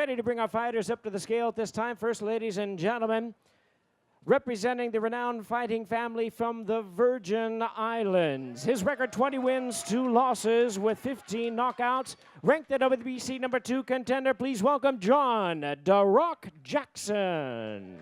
ready to bring our fighters up to the scale at this time. First, ladies and gentlemen, representing the renowned fighting family from the Virgin Islands. His record 20 wins, 2 losses with 15 knockouts. Ranked the WBC number 2 contender. Please welcome John "The Rock" Jackson.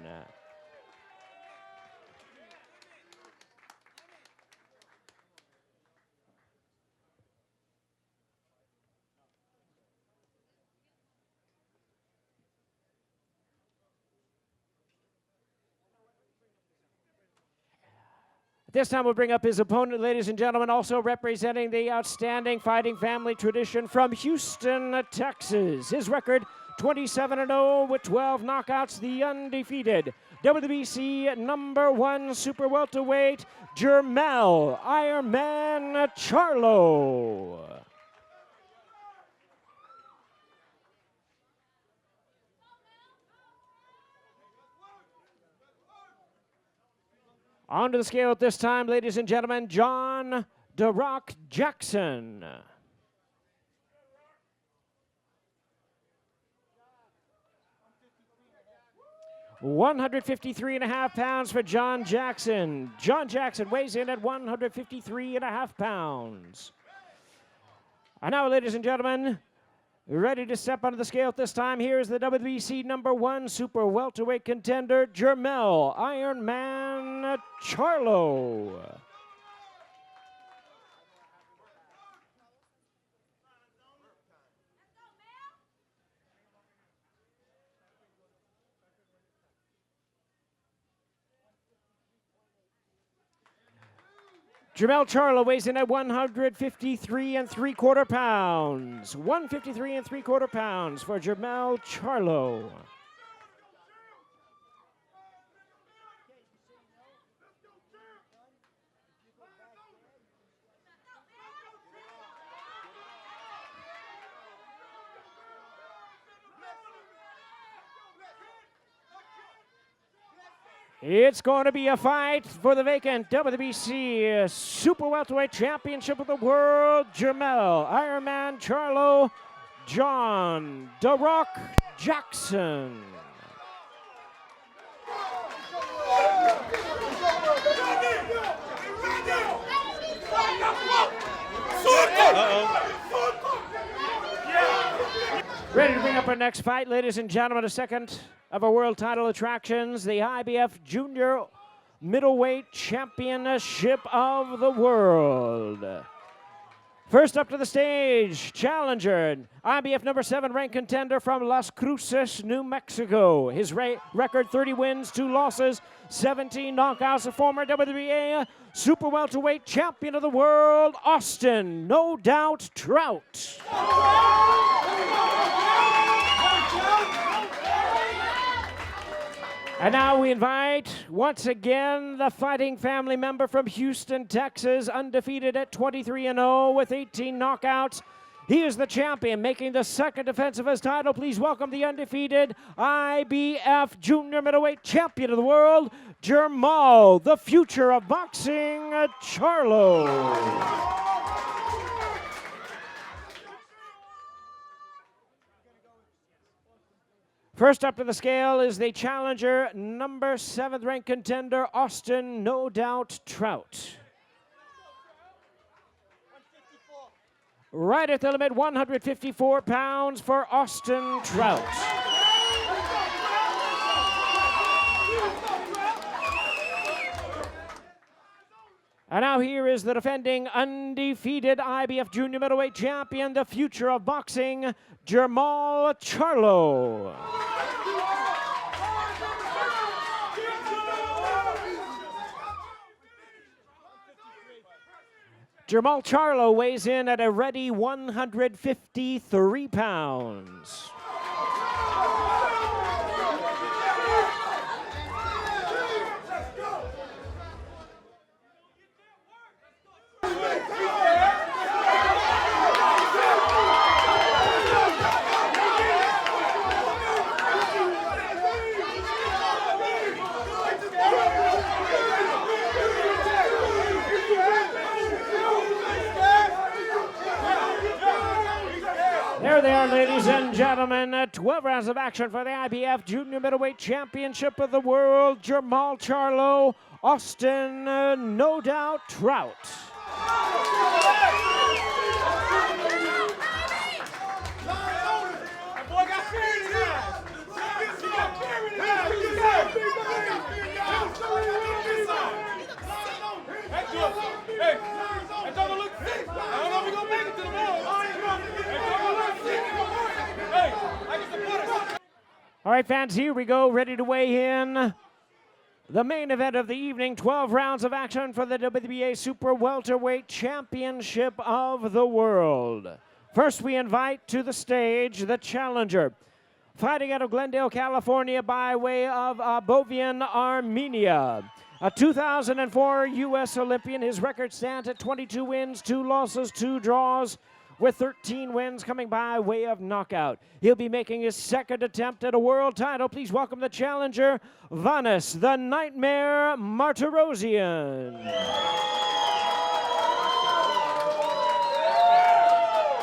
This time we'll bring up his opponent, ladies and gentlemen, also representing the outstanding fighting family tradition from Houston, Texas. His record, 27-0 with 12 knockouts, the undefeated WBC number 1 super welterweight, Jermell Ironman Charlo. Onto the scale at this time, ladies and gentlemen, John "The Rock" Jackson. £153.5 for John Jackson. John Jackson weighs in at 153.5 pounds. And now, ladies and gentlemen, ready to step onto the scale at this time. Here is the WBC number 1 super welterweight contender, Jermell Ironman Charlo. Jermell Charlo weighs in at 153.75 pounds. 153.75 pounds for Jermell Charlo. It's going to be a fight for the vacant WBC Super Welterweight Championship of the World. Jermell Ironman Charlo, John "The Rock" Jackson. Ready to bring up our next fight, ladies and gentlemen, a second of our world title attractions, the IBF Junior Middleweight Championship of the World. First up to the stage, challenger, IBF number 7 ranked contender from Las Cruces, New Mexico. His record 30 wins, 2 losses, 17 knockouts. A former WBA super welterweight champion of the world, Austin "No Doubt" Trout. And now we invite, once again, the fighting family member from Houston, Texas, undefeated at 23-0 with 18 knockouts. He is the champion, making the second defense of his title. Please welcome the undefeated IBF Junior Middleweight Champion of the World, Jermell, the future of boxing, Charlo. First up to the scale is the challenger, number 7th ranked contender, Austin "No Doubt" Trout. Right at the limit, 154 pounds for Austin Trout. And now here is the defending undefeated IBF Junior Middleweight Champion, the future of boxing, Jermell Charlo. Jermell Charlo weighs in at a ready 153 pounds. There they are, ladies and gentlemen. 12 rounds of action for the IBF Junior Middleweight Championship of the World. Jamal Charlo, Austin, no doubt, Trout. All right, fans, here we go, ready to weigh in. The main event of the evening, 12 rounds of action for the WBA Super Welterweight Championship of the World. First, we invite to the stage the challenger. Fighting out of Glendale, California by way of Bovian, Armenia. A 2004 U.S. Olympian. His record stands at 22 wins, 2 losses, 2 draws, with 13 wins coming by way of knockout. He'll be making his second attempt at a world title. Please welcome the challenger, Vanes the Nightmare Martirosyan.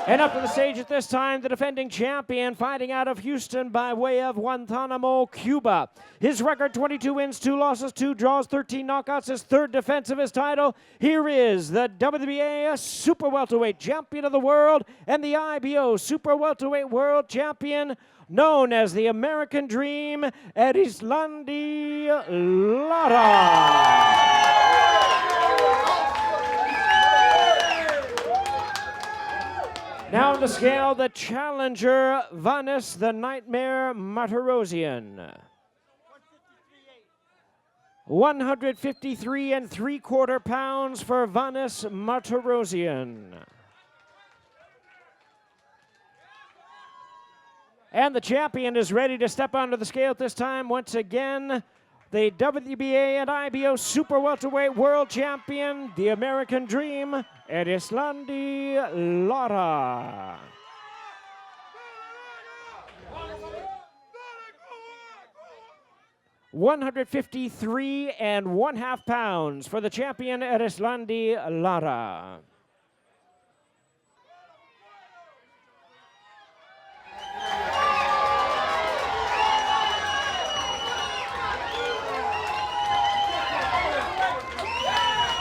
And up to the stage at this time, the defending champion, fighting out of Houston by way of Guantanamo, Cuba. His record, 22 wins, 2 losses, 2 draws, 13 knockouts, his third defense of his title. Here is the WBA Super Welterweight Champion of the World and the IBO Super Welterweight World Champion, known as the American Dream, Erislandy Lara. Now on the scale, the challenger, Vanes the Nightmare Martirosyan. 153 3/4 pounds for Vanes Martirosyan. And the champion is ready to step onto the scale at this time. Once again, the WBA and IBO Super Welterweight World Champion, the American Dream, Erislandy Lara. $153.5 pounds for the champion, Erislandy Lara.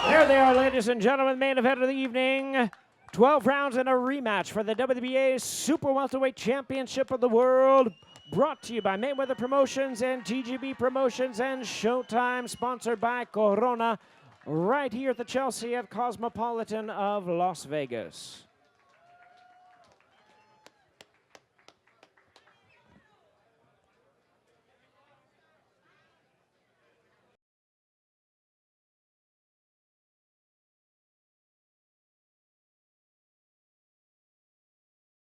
There they are, ladies and gentlemen, main event of the evening. 12 rounds and a rematch for the WBA Super Welterweight Championship of the World. Brought to you by Mayweather Promotions and TGB Promotions and Showtime, sponsored by Corona, right here at the Chelsea at Cosmopolitan of Las Vegas.